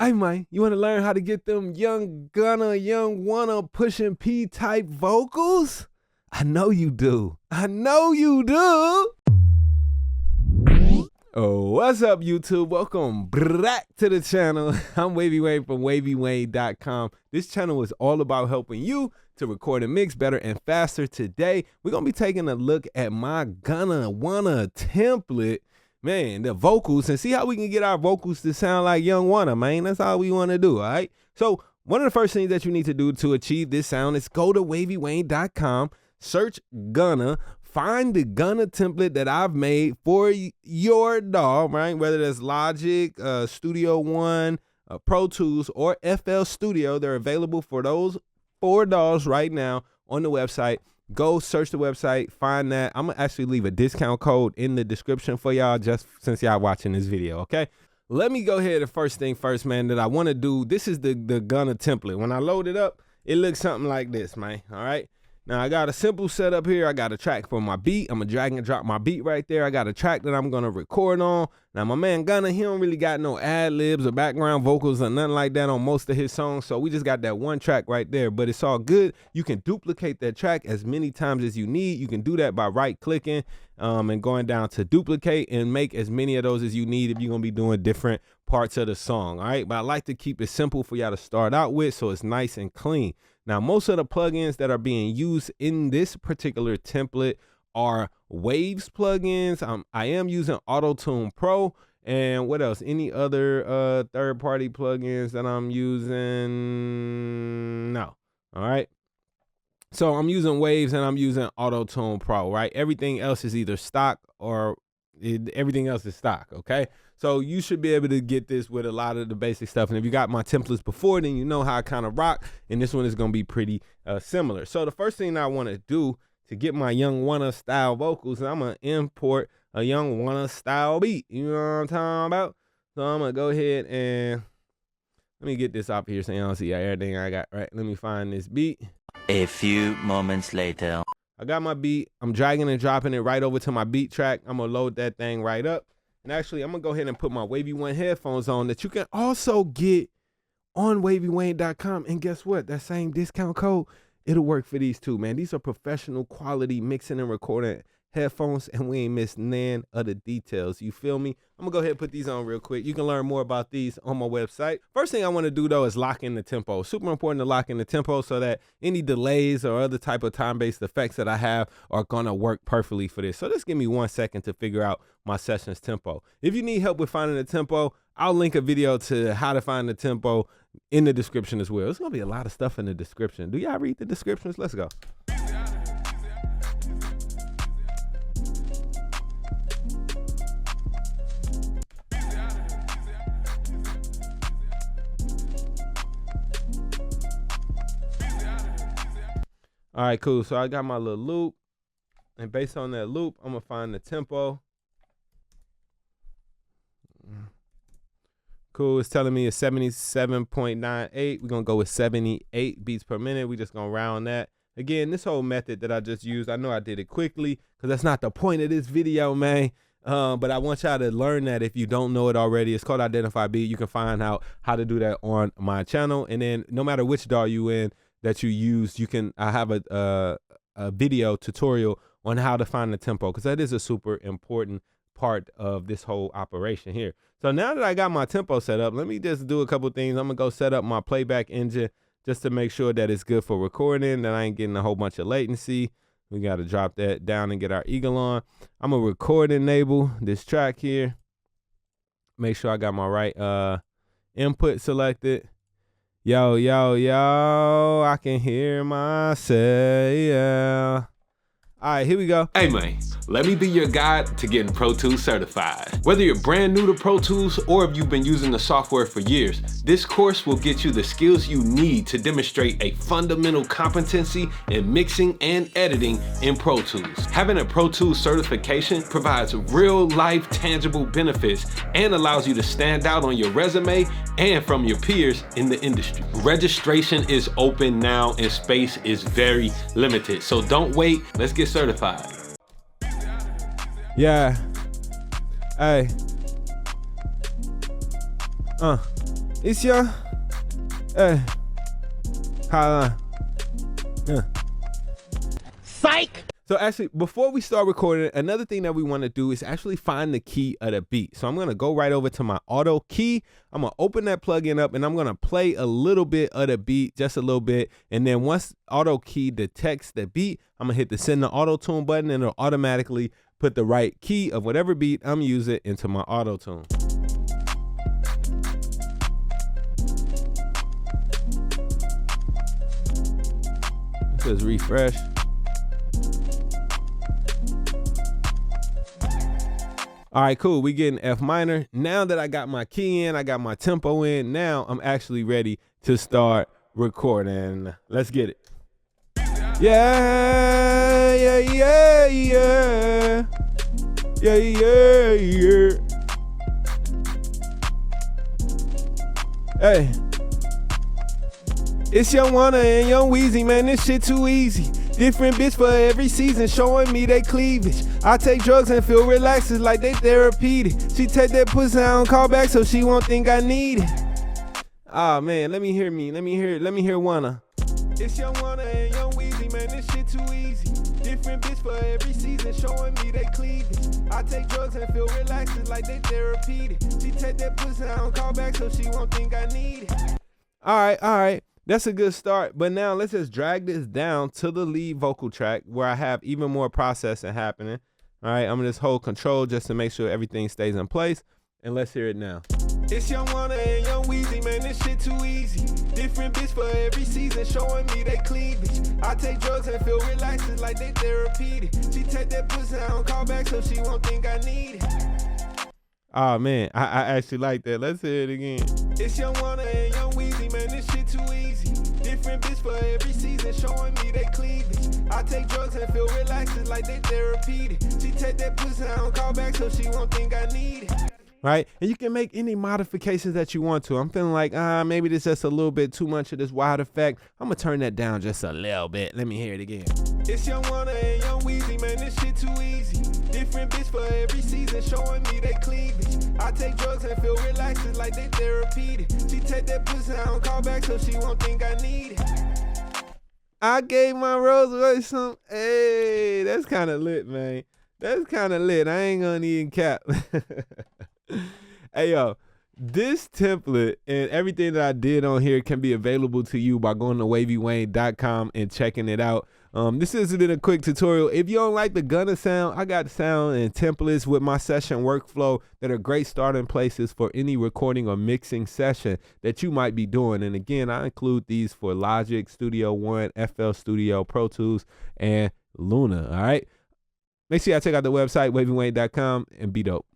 Hey man, you want to learn how to get them young Gunna, young Wanna pushing P type vocals? I know you do. I know you do. Oh, what's up YouTube? Welcome back to the channel. I'm Wavy Wayne from WavyWayne.com. This channel is all about helping you to record and mix better and faster. Today, we're going to be taking a look at my Gunna Wanna template. Man, the vocals, and see how we can get our vocals to sound like young Wanna, man. That's all we want to do, all right? So one of the first things that you need to do to achieve this sound is go to WavyWayne.com, search Gunna, find the Gunna template that I've made for your DAW, right? Whether that's Logic, Studio One, Pro Tools, or FL Studio. They're available for those 4 DAWs right now on the website. Go search the website, find that. I'm gonna actually leave a discount code in the description for y'all just since y'all watching this video, okay? Let me go ahead and first thing first, man, that I wanna do. This is the Gunna template. When I load it up, it looks something like this, man, all right? Now I got a simple setup here. I got a track for my beat. I'm gonna drag and drop my beat right there. I got a track that I'm gonna record on. Now my man Gunna, he don't really got no ad libs or background vocals or nothing like that on most of his songs. So we just got that one track right there, but it's all good. You can duplicate that track as many times as you need. You can do that by right clicking and going down to duplicate and make as many of those as you need if you're gonna be doing different parts of the song, all right? But I like to keep it simple for y'all to start out with so it's nice and clean. Now, most of the plugins that are being used in this particular template are Waves plugins. I am using Auto-Tune Pro, and what else? Any other third-party plugins that I'm using? No. All right. So I'm using Waves and I'm using Auto-Tune Pro, right? Everything else is either stock or everything else is stock, okay? So you should be able to get this with a lot of the basic stuff. And if you got my templates before, then you know how I kind of rock. And this one is going to be pretty similar. So the first thing I want to do to get my young Wanna style vocals, I'm going to import a young Wanna style beat. You know what I'm talking about? So I'm going to go ahead and let me get this up here so you don't see everything I got, right? Let me find this beat. A few moments later. I got my beat. I'm dragging and dropping it right over to my beat track. I'm going to load that thing right up. And actually, I'm going to go ahead and put my Wavy One headphones on that you can also get on WavyWayne.com. And guess what? That same discount code, it'll work for these too, man. These are professional quality mixing and recording headphones, and we ain't missed none of the details. You feel me? I'm going to go ahead and put these on real quick. You can learn more about these on my website. First thing I want to do, though, is lock in the tempo. Super important to lock in the tempo so that any delays or other type of time-based effects that I have are going to work perfectly for this. So just give me 1 second to figure out my session's tempo. If you need help with finding the tempo, I'll link a video to how to find the tempo in the description as well. There's going to be a lot of stuff in the description. Do y'all read the descriptions? Let's go. All right, cool. So I got my little loop, and based on that loop, I'm gonna find the tempo. Cool. It's telling me it's 77.98. We're gonna go with 78 beats per minute. We're just gonna round that. Again, this whole method that I just used, I know I did it quickly because that's not the point of this video, man. But I want y'all to learn that if you don't know it already. It's called Identify Beat. You can find out how to do that on my channel, and then no matter which DAW you in that you use, I have a video tutorial on how to find the tempo, because that is a super important part of this whole operation here. So now that I got my tempo set up, let me just do a couple things. I'm gonna go set up my playback engine just to make sure that it's good for recording, that I ain't getting a whole bunch of latency. We got to drop that down and get our eagle on. I'm gonna record enable this track here. Make sure I got my right input selected. Yo, yo, yo, I can hear myself. All right, here we go. Hey man, let me be your guide to getting Pro Tools certified. Whether you're brand new to Pro Tools or if you've been using the software for years, this course will get you the skills you need to demonstrate a fundamental competency in mixing and editing in Pro Tools. Having a Pro Tools certification provides real life tangible benefits and allows you to stand out on your resume and from your peers in the industry. Registration is open now and space is very limited, so don't wait. Let's get certified. Yeah. Hey. It's your, hey, hold on. Psych! So actually, before we start recording, another thing that we want to do is actually find the key of the beat. So I'm going to go right over to my auto key. I'm going to open that plugin up and I'm going to play a little bit of the beat, just a little bit. And then once auto key detects the beat, I'm going to hit the send the auto tune button and it'll automatically put the right key of whatever beat I'm using into my auto tune. It says refresh. All right, cool. We getting F minor. Now that I got my key in, I got my tempo in, now I'm actually ready to start recording. Let's get it. Yeah, yeah, yeah, yeah. Yeah, yeah, yeah. Hey. It's Young Wanna and Young Weezy, man, this shit too easy. Different bitch for every season, showing me they cleavage. I take drugs and feel relaxed, it's like they therapeutic. She take that pussy, I don't call back, so she won't think I need it. Ah man, let me hear Wanna. It's Young Wanna and Young Weezy, man, this shit too easy. Different bitch for every season, showing me they cleavage. I take drugs and feel relaxed, it's like they therapeutic. She take that pussy, I don't call back, so she won't think I need it. All right. That's a good start, but now let's just drag this down to the lead vocal track where I have even more processing happening. All right, I'm gonna just hold control just to make sure everything stays in place, and let's hear it now. It's Young Wanna and Young Weezy, man, this shit too easy. Different bitch for every season, showing me they cleavage. I take drugs and feel relaxed, it's like they therapeutic. She take that pussy, I don't call back, so she won't think I need it. Oh man, I actually like that. Let's hear it again. It's Young Wanna and Young Weezy, man, this shit too easy. Different bitch for every season, showing me they cleavage. I take drugs and feel relaxed, it's like they therapeutic. She take that pussy, I don't call back, so she won't think I need it. Right? And you can make any modifications that you want to. I'm feeling like, maybe this is just a little bit too much of this wide effect. I'm gonna turn that down just a little bit. Let me hear it again. It's Young Wanna and Young Weezy, man, this shit too easy. Different bitch for every season, showing me they cleavage. I take drugs and feel relaxed, it's like they therapeutic. She take that pussy, I don't call back, so she won't think I need it. I gave my rose away some. Hey, that's kind of lit, man. That's kind of lit. I ain't gonna even cap. Hey, yo, this template and everything that I did on here can be available to you by going to wavywayne.com and checking it out. This isn't a quick tutorial. If you don't like the Gunna sound, I got sound and templates with my session workflow that are great starting places for any recording or mixing session that you might be doing. And again, I include these for Logic, Studio One, FL Studio, Pro Tools, and Luna. All right. Make sure y'all check out the website, wavywayne.com, and be dope.